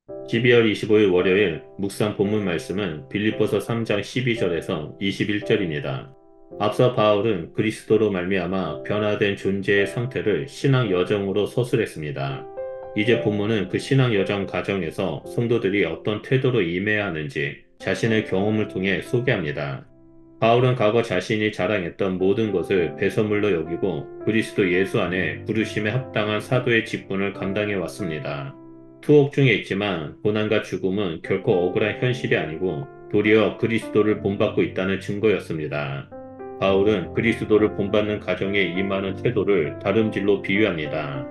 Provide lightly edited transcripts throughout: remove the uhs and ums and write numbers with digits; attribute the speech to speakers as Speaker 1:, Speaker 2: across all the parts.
Speaker 1: 12월 25일 월요일 묵상 본문 말씀은 빌립보서 3장 12절에서 21절입니다. 앞서 바울은 그리스도로 말미암아 변화된 존재의 상태를 신앙 여정으로 서술했습니다. 이제 본문은 그 신앙 여정 과정에서 성도들이 어떤 태도로 임해야 하는지 자신의 경험을 통해 소개합니다. 바울은 과거 자신이 자랑했던 모든 것을 배설물로 여기고 그리스도 예수 안에 부르심에 합당한 사도의 직분을 감당해 왔습니다. 투옥 중에 있지만 고난과 죽음은 결코 억울한 현실이 아니고 도리어 그리스도를 본받고 있다는 증거였습니다. 바울은 그리스도를 본받는 과정에 임하는 태도를 다름질로 비유합니다.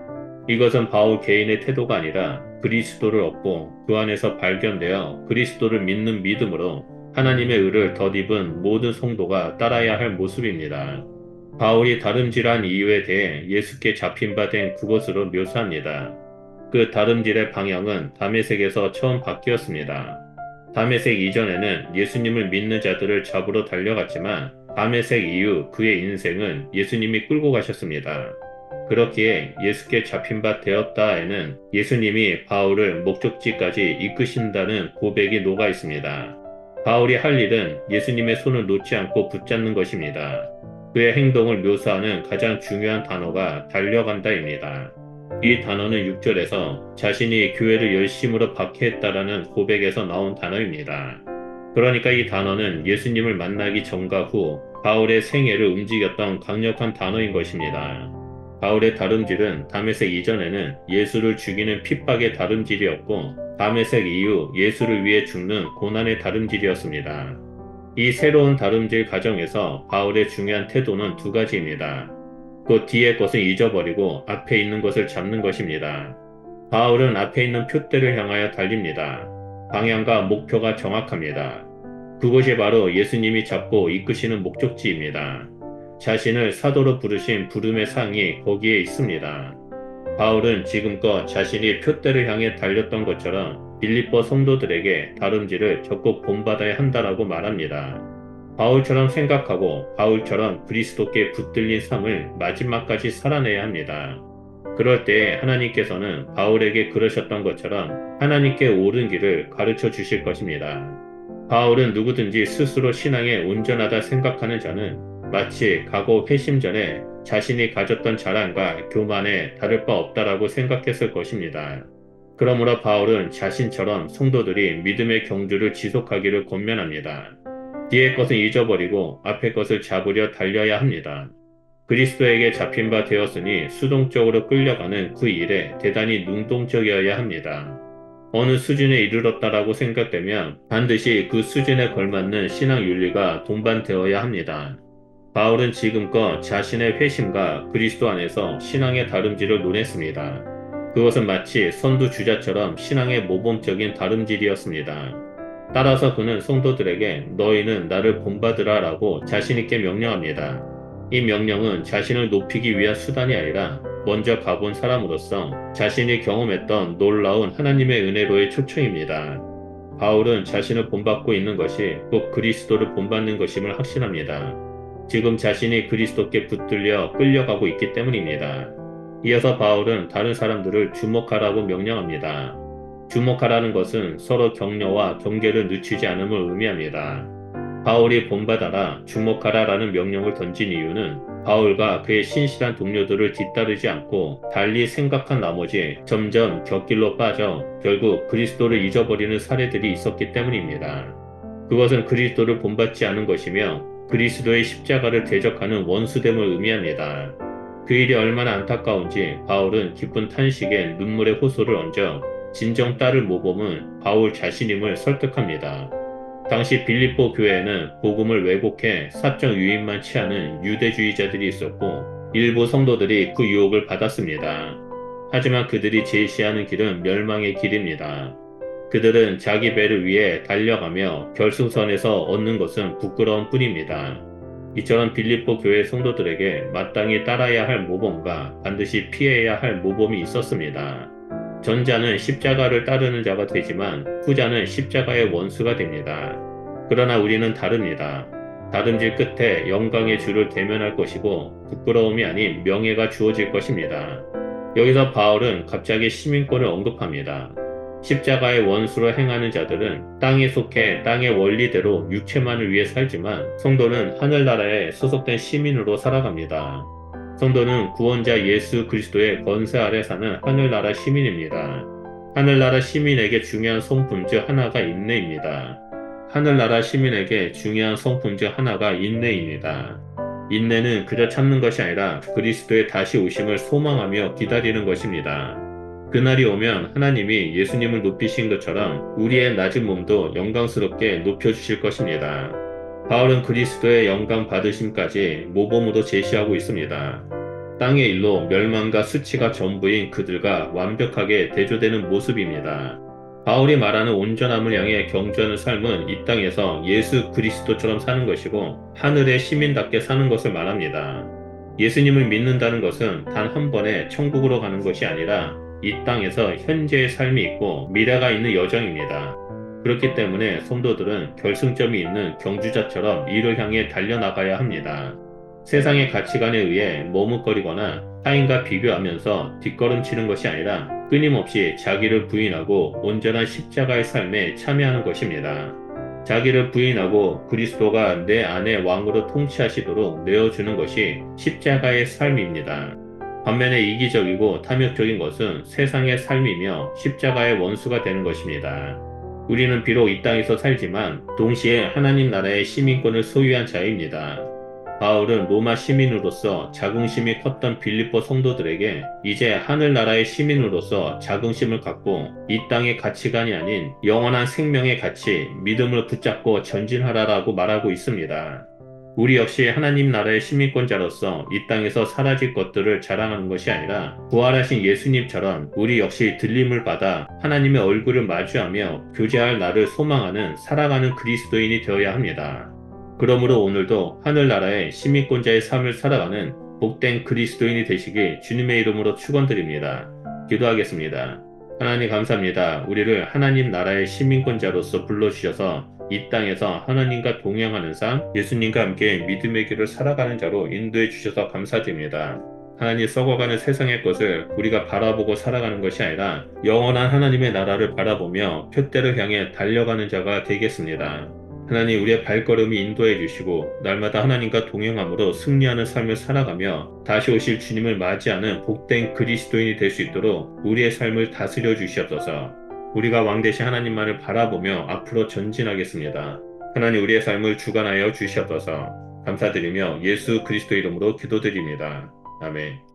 Speaker 1: 이것은 바울 개인의 태도가 아니라 그리스도를 얻고 그 안에서 발견되어 그리스도를 믿는 믿음으로 하나님의 의를 덧입은 모든 성도가 따라야 할 모습입니다. 바울이 다름질한 이유에 대해 예수께 잡힌 바 된 그것으로 묘사합니다. 그 다름질의 방향은 다메섹에서 처음 바뀌었습니다. 다메섹 이전에는 예수님을 믿는 자들을 잡으러 달려갔지만 다메섹 이후 그의 인생은 예수님이 끌고 가셨습니다. 그렇기에 예수께 잡힌 바 되었다에는 예수님이 바울을 목적지까지 이끄신다는 고백이 녹아 있습니다. 바울이 할 일은 예수님의 손을 놓지 않고 붙잡는 것입니다. 그의 행동을 묘사하는 가장 중요한 단어가 달려간다입니다. 이 단어는 6절에서 자신이 교회를 열심으로 박해했다라는 고백에서 나온 단어입니다. 그러니까 이 단어는 예수님을 만나기 전과 후 바울의 생애를 움직였던 강력한 단어인 것입니다. 바울의 다름질은 다메섹 이전에는 예수를 죽이는 핍박의 다름질이었고 다메섹 이후 예수를 위해 죽는 고난의 다름질이었습니다. 이 새로운 다름질 과정에서 바울의 중요한 태도는 두 가지입니다. 그 뒤의 것을 잊어버리고 앞에 있는 것을 잡는 것입니다. 바울은 앞에 있는 표대를 향하여 달립니다. 방향과 목표가 정확합니다. 그것이 바로 예수님이 잡고 이끄시는 목적지입니다. 자신을 사도로 부르신 부름의 상이 거기에 있습니다. 바울은 지금껏 자신이 표대를 향해 달렸던 것처럼 빌립보 성도들에게 다름질을 적극 본받아야 한다라고 말합니다. 바울처럼 생각하고 바울처럼 그리스도께 붙들린 삶을 마지막까지 살아내야 합니다. 그럴 때 하나님께서는 바울에게 그러셨던 것처럼 하나님께 옳은 길을 가르쳐 주실 것입니다. 바울은 누구든지 스스로 신앙에 온전하다 생각하는 자는 마치 과거 회심 전에 자신이 가졌던 자랑과 교만에 다를 바 없다라고 생각했을 것입니다. 그러므로 바울은 자신처럼 성도들이 믿음의 경주를 지속하기를 권면합니다. 뒤의 것은 잊어버리고 앞의 것을 잡으려 달려야 합니다. 그리스도에게 잡힌 바 되었으니 수동적으로 끌려가는 그 일에 대단히 능동적이어야 합니다. 어느 수준에 이르렀다라고 생각되면 반드시 그 수준에 걸맞는 신앙 윤리가 동반되어야 합니다. 바울은 지금껏 자신의 회심과 그리스도 안에서 신앙의 다름질을 논했습니다. 그것은 마치 선두주자처럼 신앙의 모범적인 다름질이었습니다. 따라서 그는 성도들에게 너희는 나를 본받으라 라고 자신있게 명령합니다. 이 명령은 자신을 높이기 위한 수단이 아니라 먼저 가본 사람으로서 자신이 경험했던 놀라운 하나님의 은혜로의 초청입니다. 바울은 자신을 본받고 있는 것이 꼭 그리스도를 본받는 것임을 확신합니다. 지금 자신이 그리스도께 붙들려 끌려가고 있기 때문입니다. 이어서 바울은 다른 사람들을 주목하라고 명령합니다. 주목하라는 것은 서로 격려와 경계를 늦추지 않음을 의미합니다. 바울이 본받아라, 주목하라라는 명령을 던진 이유는 바울과 그의 신실한 동료들을 뒤따르지 않고 달리 생각한 나머지 점점 곁길로 빠져 결국 그리스도를 잊어버리는 사례들이 있었기 때문입니다. 그것은 그리스도를 본받지 않은 것이며 그리스도의 십자가를 대적하는 원수됨을 의미합니다. 그 일이 얼마나 안타까운지 바울은 기쁜 탄식에 눈물의 호소를 얹어 진정 따를 모범은 바울 자신임을 설득합니다. 당시 빌립보 교회에는 복음을 왜곡해 사적 유익만 취하는 유대주의자들이 있었고 일부 성도들이 그 유혹을 받았습니다. 하지만 그들이 제시하는 길은 멸망의 길입니다. 그들은 자기 배를 위해 달려가며 결승선에서 얻는 것은 부끄러운 뿐입니다. 이처럼 빌립보 교회 성도들에게 마땅히 따라야 할 모범과 반드시 피해야 할 모범이 있었습니다. 전자는 십자가를 따르는 자가 되지만 후자는 십자가의 원수가 됩니다. 그러나 우리는 다릅니다. 다름질 끝에 영광의 주를 대면할 것이고 부끄러움이 아닌 명예가 주어질 것입니다. 여기서 바울은 갑자기 시민권을 언급합니다. 십자가의 원수로 행하는 자들은 땅에 속해 땅의 원리대로 육체만을 위해 살지만 성도는 하늘나라에 소속된 시민으로 살아갑니다. 성도는 구원자 예수 그리스도의 권세 아래 사는 하늘나라 시민입니다. 하늘나라 시민에게 중요한 성품 중 하나가 인내입니다. 하늘나라 시민에게 중요한 성품 중 하나가 인내입니다. 인내는 그저 참는 것이 아니라 그리스도의 다시 오심을 소망하며 기다리는 것입니다. 그날이 오면 하나님이 예수님을 높이신 것처럼 우리의 낮은 몸도 영광스럽게 높여주실 것입니다. 바울은 그리스도의 영광 받으심까지 모범으로 제시하고 있습니다. 땅의 일로 멸망과 수치가 전부인 그들과 완벽하게 대조되는 모습입니다. 바울이 말하는 온전함을 향해 경주하는 삶은 이 땅에서 예수 그리스도처럼 사는 것이고 하늘의 시민답게 사는 것을 말합니다. 예수님을 믿는다는 것은 단 한 번에 천국으로 가는 것이 아니라 이 땅에서 현재의 삶이 있고 미래가 있는 여정입니다. 그렇기 때문에 성도들은 결승점이 있는 경주자처럼 이를 향해 달려나가야 합니다. 세상의 가치관에 의해 머뭇거리거나 타인과 비교하면서 뒷걸음치는 것이 아니라 끊임없이 자기를 부인하고 온전한 십자가의 삶에 참여하는 것입니다. 자기를 부인하고 그리스도가 내 안에 왕으로 통치하시도록 내어주는 것이 십자가의 삶입니다. 반면에 이기적이고 탐욕적인 것은 세상의 삶이며 십자가의 원수가 되는 것입니다. 우리는 비록 이 땅에서 살지만 동시에 하나님 나라의 시민권을 소유한 자입니다. 바울은 로마 시민으로서 자긍심이 컸던 빌립보 성도들에게 이제 하늘나라의 시민으로서 자긍심을 갖고 이 땅의 가치관이 아닌 영원한 생명의 가치, 믿음을 붙잡고 전진하라라고 말하고 있습니다. 우리 역시 하나님 나라의 시민권자로서 이 땅에서 사라질 것들을 자랑하는 것이 아니라 부활하신 예수님처럼 우리 역시 들림을 받아 하나님의 얼굴을 마주하며 교제할 날을 소망하는 살아가는 그리스도인이 되어야 합니다. 그러므로 오늘도 하늘나라의 시민권자의 삶을 살아가는 복된 그리스도인이 되시길 주님의 이름으로 축원드립니다. 기도하겠습니다. 하나님 감사합니다. 우리를 하나님 나라의 시민권자로서 불러주셔서 이 땅에서 하나님과 동행하는 삶, 예수님과 함께 믿음의 길을 살아가는 자로 인도해 주셔서 감사드립니다. 하나님 썩어가는 세상의 것을 우리가 바라보고 살아가는 것이 아니라 영원한 하나님의 나라를 바라보며 표대를 향해 달려가는 자가 되겠습니다. 하나님 우리의 발걸음이 인도해 주시고 날마다 하나님과 동행함으로 승리하는 삶을 살아가며 다시 오실 주님을 맞이하는 복된 그리스도인이 될 수 있도록 우리의 삶을 다스려 주시옵소서. 우리가 왕되신 하나님만을 바라보며 앞으로 전진하겠습니다. 하나님 우리의 삶을 주관하여 주시옵소서. 감사드리며 예수 그리스도 이름으로 기도드립니다. 아멘.